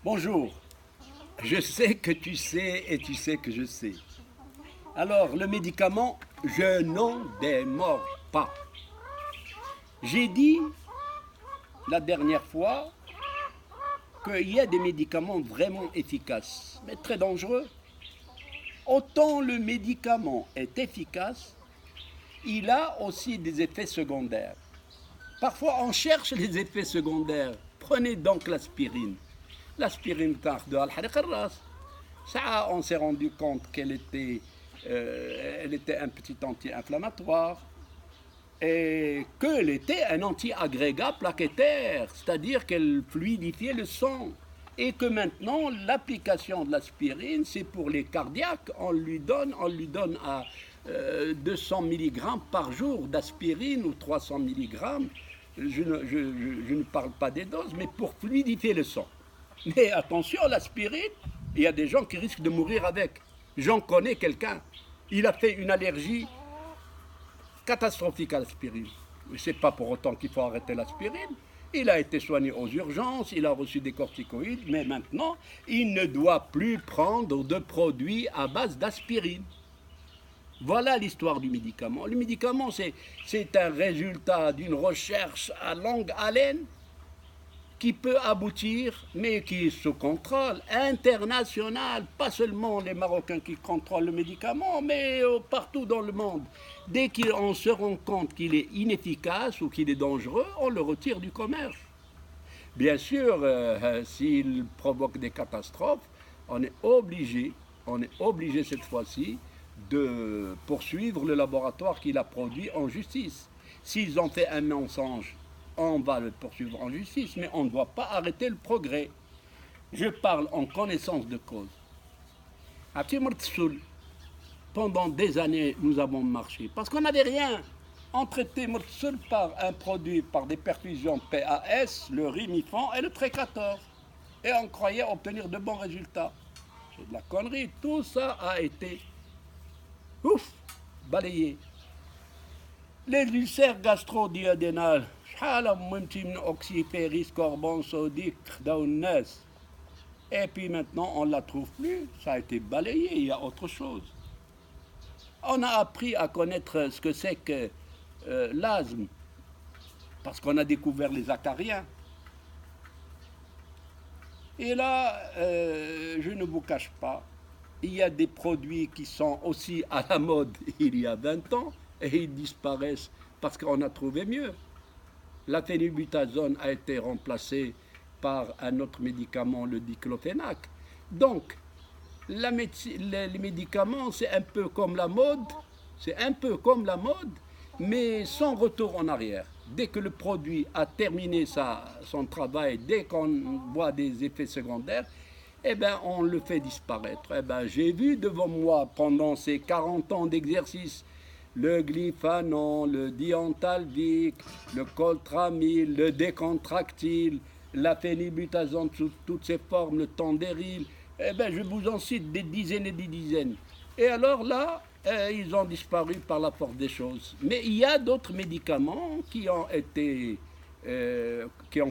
Bonjour, je sais que tu sais et tu sais que je sais. Alors, le médicament, je n'en démords pas. J'ai dit la dernière fois qu'il y a des médicaments vraiment efficaces, mais très dangereux. Autant le médicament est efficace, il a aussi des effets secondaires. Parfois, on cherche les effets secondaires. Prenez donc l'aspirine. L'aspirine tarde al-hariq ça, on s'est rendu compte elle était un petit anti-inflammatoire et qu'elle était un anti-agrégat plaquettaire, c'est-à-dire qu'elle fluidifiait le sang. Et que maintenant, l'application de l'aspirine, c'est pour les cardiaques. On lui donne à 200 mg par jour d'aspirine ou 300 mg. Je ne parle pas des doses, mais pour fluidifier le sang. Mais attention, l'aspirine, il y a des gens qui risquent de mourir avec. J'en connais quelqu'un. Il a fait une allergie catastrophique à l'aspirine. Ce n'est pas pour autant qu'il faut arrêter l'aspirine. Il a été soigné aux urgences, il a reçu des corticoïdes, mais maintenant, il ne doit plus prendre de produits à base d'aspirine. Voilà l'histoire du médicament. Le médicament, c'est un résultat d'une recherche à longue haleine qui peut aboutir, mais qui est sous contrôle international, pas seulement les Marocains qui contrôlent le médicament, mais partout dans le monde. Dès qu'on se rend compte qu'il est inefficace ou qu'il est dangereux, on le retire du commerce. Bien sûr, s'il provoque des catastrophes, on est obligé cette fois-ci de poursuivre le laboratoire qui l'a produit en justice. S'ils ont fait un mensonge, on va le poursuivre en justice, mais on ne doit pas arrêter le progrès. Je parle en connaissance de cause. À Timor-Tsoul, pendant des années, nous avons marché parce qu'on n'avait rien. On traitait Timor-Tsoul par un produit, par des perfusions PAS, le Rimifan et le Trécator. Et on croyait obtenir de bons résultats. C'est de la connerie. Tout ça a été balayé. Les ulcères gastro-duodénales, et puis maintenant on ne la trouve plus, ça a été balayé, il y a autre chose. On a appris à connaître ce que c'est que l'asthme, parce qu'on a découvert les acariens. Et là, je ne vous cache pas, il y a des produits qui sont aussi à la mode il y a 20 ans, et ils disparaissent parce qu'on a trouvé mieux. La phénylbutazone a été remplacée par un autre médicament, le diclofénac. Donc, les médicaments, c'est un peu comme la mode, c'est un peu comme la mode, mais sans retour en arrière. Dès que le produit a terminé son travail, dès qu'on voit des effets secondaires, eh ben, on le fait disparaître. Eh ben, j'ai vu devant moi, pendant ces 40 ans d'exercice, le glyphanon, le diantaldique, le coltramil, le décontractile, la phénylbutazone sous toutes ses formes, le tandéril. Eh ben, je vous en cite des dizaines et des dizaines. Et alors là, ils ont disparu par la force des choses. Mais il y a d'autres médicaments qui ont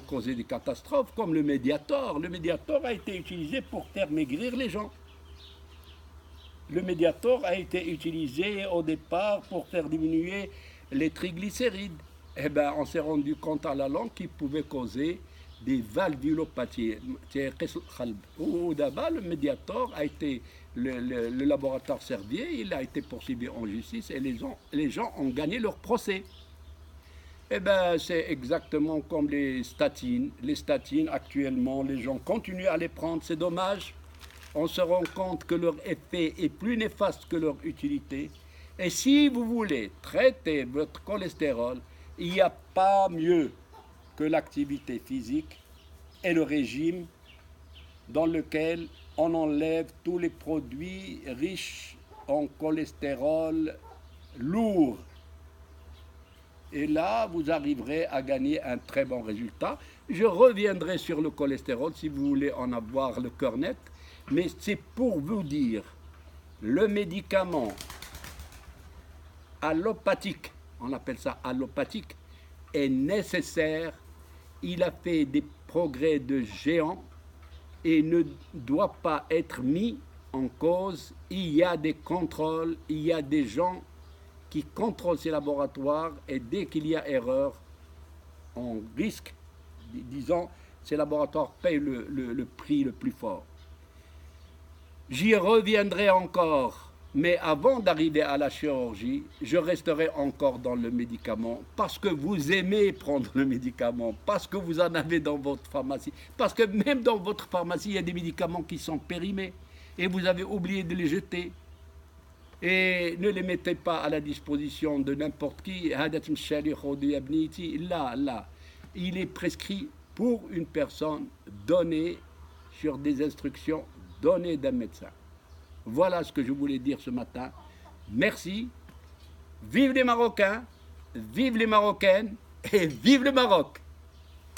causé des catastrophes, comme le Mediator. Le Mediator a été utilisé pour faire maigrir les gens. Le Mediator a été utilisé au départ pour faire diminuer les triglycérides. Eh bien, on s'est rendu compte à la longue qu'il pouvait causer des valvulopathies. D'abord, le Mediator a été, le laboratoire Servier, il a été poursuivi en justice et les gens ont gagné leur procès. Eh bien, c'est exactement comme les statines. Les statines, actuellement, les gens continuent à les prendre, c'est dommage. On se rend compte que leur effet est plus néfaste que leur utilité. Et si vous voulez traiter votre cholestérol, il n'y a pas mieux que l'activité physique et le régime dans lequel on enlève tous les produits riches en cholestérol lourd. Et là, vous arriverez à gagner un très bon résultat. Je reviendrai sur le cholestérol si vous voulez en avoir le cœur net. Mais c'est pour vous dire, le médicament allopathique, on appelle ça allopathique, est nécessaire. Il a fait des progrès de géant. et ne doit pas être mis en cause. Il y a des contrôles, il y a des gens qui contrôlent ces laboratoires et dès qu'il y a erreur, on risque, disons, ces laboratoires payent le prix le plus fort. J'y reviendrai encore, mais avant d'arriver à la chirurgie, je resterai encore dans le médicament parce que vous aimez prendre le médicament, parce que vous en avez dans votre pharmacie, parce que même dans votre pharmacie, il y a des médicaments qui sont périmés et vous avez oublié de les jeter. Et ne les mettez pas à la disposition de n'importe qui. Là, il est prescrit pour une personne donnée sur des instructions données d'un médecin. Voilà ce que je voulais dire ce matin. Merci. Vive les Marocains, vive les Marocaines et vive le Maroc.